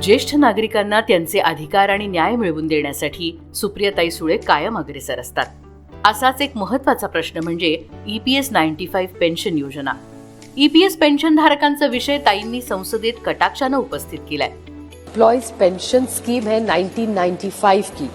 ज्येष्ठ नागरिकांना त्यांचे अधिकार आणि न्याय मिळवून देण्यासाठी सुप्रियाताई सुळे कायम अग्रेसर असतात. असाच एक महत्त्वाचा प्रश्न म्हणजे EPS 95 पेन्शन योजना. EPS पेन्शन धारकांचा विषय ताईंनी संसदेत कटाक्षाने उपस्थित केलाय. एम्प्लॉयज पेंशन स्कीम है 1995 की.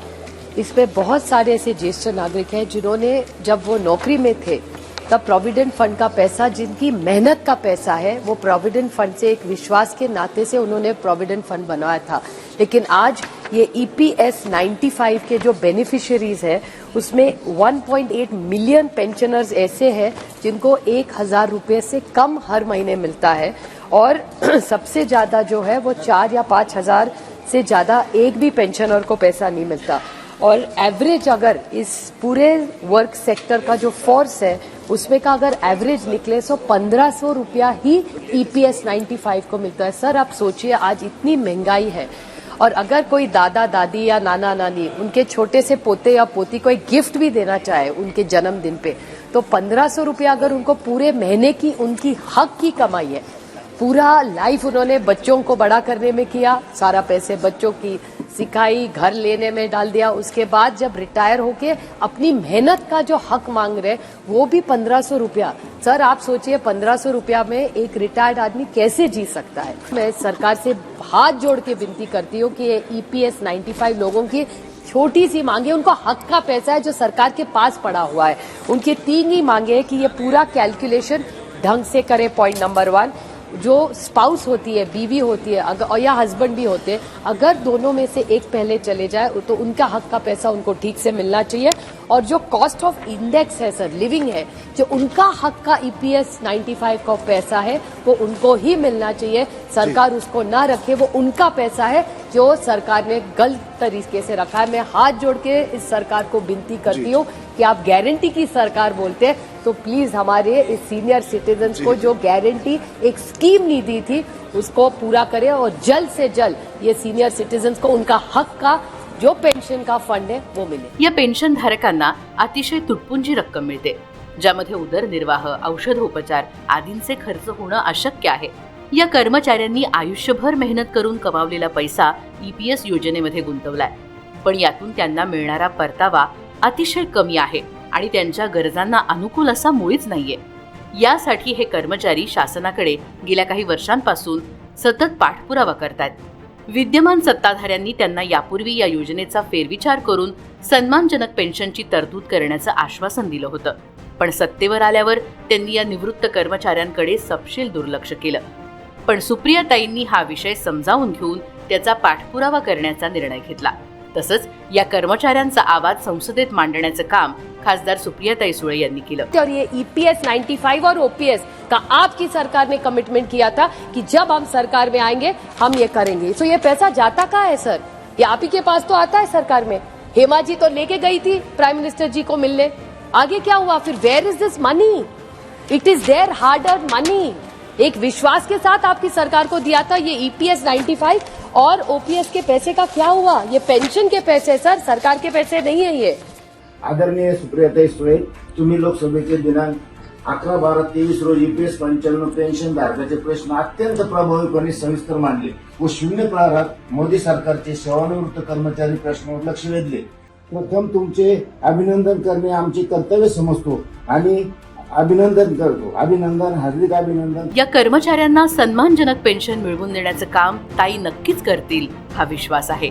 इसमें बहुत सारे ऐसे ज्येष्ठ नागरिक हैं जिन्होंने जब वो नौकरी में थे तब प्रोविडेंट फंड का पैसा, जिनकी मेहनत का पैसा है, वो प्रोविडेंट फंड से एक विश्वास के नाते से उन्होंने प्रोविडेंट फंड बनाया था. लेकिन आज ये EPS 95 के जो बेनिफिशियरीज है उसमें 1.8 मिलियन पेंशनर्स ऐसे हैं जिनको 1,000 रुपये से कम हर महीने मिलता है और सबसे ज्यादा जो है वो 4 या 5 हजार से ज्यादा एक भी पेंशनर को पैसा नहीं मिलता. और एवरेज अगर इस पूरे वर्क सेक्टर का जो फोर्स है उसमें का अगर एवरेज निकले तो 1,500 रुपया ही EPS 95 को मिलता है. सर आप सोचिए, आज इतनी महंगाई है और अगर कोई दादा दादी या नाना नानी उनके छोटे से पोते या पोती को एक गिफ्ट भी देना चाहे उनके जन्मदिन पे, तो 1,500 रुपया अगर उनको पूरे महीने की उनकी हक की कमाई है. पूरा लाइफ उन्होंने बच्चों को बड़ा करने में किया, सारा पैसे बच्चों की सिखाई, घर लेने में डाल दिया. उसके बाद जब रिटायर होके अपनी मेहनत का जो हक मांग रहे वो भी 1,500 रुपया. सर आप सोचिए 1,500 रुपया में एक रिटायर्ड आदमी कैसे जी सकता है. मैं सरकार से हाथ जोड़ के विनती करती हूँ कि ये EPS 95 लोगों की छोटी सी मांगे, उनको हक का पैसा है जो सरकार के पास पड़ा हुआ है. उनकी 3 ही मांगे है कि ये पूरा कैलकुलेशन ढंग से करे. पॉइंट नंबर 1, जो स्पाउस होती है, बीवी होती है अगर या हस्बैंड भी होते हैं, अगर दोनों में से एक पहले चले जाए तो उनका हक का पैसा उनको ठीक से मिलना चाहिए. और जो कॉस्ट ऑफ इंडेक्स है सर, लिविंग है, जो उनका हक का EPS 95 का पैसा है वो उनको ही मिलना चाहिए. सरकार उसको ना रखे, वो उनका पैसा है जो सरकार ने गलत तरीके से रखा है. मैं हाथ जोड़ के इस सरकार को विनती करती हूँ कि आप गारंटी की सरकार बोलते हैं तो प्लीज हमारे इस सीनियर सिटीजन्स को जो गारंटी एक स्कीम नहीं दी थी उसको पूरा करें और जल्द से जल्द ये सीनियर सिटीजन्स को उनका हक का जो पेन्शन का फंड है वो मिले. या पेन्शन धारकांना अतिशय तुटपुंजी रक्कम मिळते, ज्यामध्ये उदरनिर्वाह, औषधोपचार आदींचे खर्च होणं अशक्य आहे. या कर्मचाऱ्यांनी आयुष्यभर मेहनत करून कमावलेला पैसा EPS योजनेमध्ये गुंतवलाय, पण यातून त्यांना मिळणारा परतावा अतिशय कमी आहे आणि त्यांच्या गरजांना अनुकूल असा मुळीच नाहीये. यासाठी हे कर्मचारी शासनाकडे गेल्या काही वर्षांपासून सतत पाठपुरावा करतात. विद्यमान सत्ताधाऱ्यांनी त्यांना यापूर्वी या योजनेचा फेरविचार करून सन्मानजनक पेन्शनची तरतूद करण्याचं आश्वासन दिलं होतं, पण सत्तेवर आल्यावर त्यांनी या निवृत्त कर्मचाऱ्यांकडे सपशेल दुर्लक्ष केलं. पण सुप्रियाताईंनी हा विषय समजावून घेऊन त्याचा पाठपुरावा करण्याचा निर्णय घेतला. तसंच या कर्मचाऱ्यांचा आवाज संसदेत मांडण्याचं काम खासदार सुप्रियाताई सुळे यांनी केलं. और ये EPS 95 और OPS का आपकी सरकार ने कमिटमेंट किया था कि जब हम सरकार में आएंगे हम ये करेंगे. तो ये पैसा जाता कहाँ है सर? ये आप ही के पास तो आता है सरकार में. हेमा जी तो लेके गई थी प्राइम मिनिस्टर जी को मिलने, आगे क्या हुआ फिर? Where is this money? It is there hard earn money. एक विश्वास के साथ आपकी सरकार को दिया था. ये EPS 95 और OPS के पैसे का क्या हुआ? ये पेंशन के पैसे सर, सरकार के पैसे नहीं है ये. आदरणीय सुप्रियाताई सुळे, तुम्ही लोकसभेचे दिनांक 11/12/23 रोज EPS 95 पेन्शन धारकाचे प्रश्न अत्यंत प्रभावीपणे सविस्तर मांडले व शून्य काळात मोदी सरकारचे सेवानिवृत्त कर्मचारी प्रश्नावर लक्ष वेधले. प्रथम तुमचे अभिनंदन करणे आमचे कर्तव्य समजतो आणि अभिनंदन करतो. अभिनंदन, हार्दिक अभिनंदन. या कर्मचाऱ्यांना सन्मानजनक पेन्शन मिळवून देण्याचं काम ताई नक्कीच करतील हा विश्वास आहे.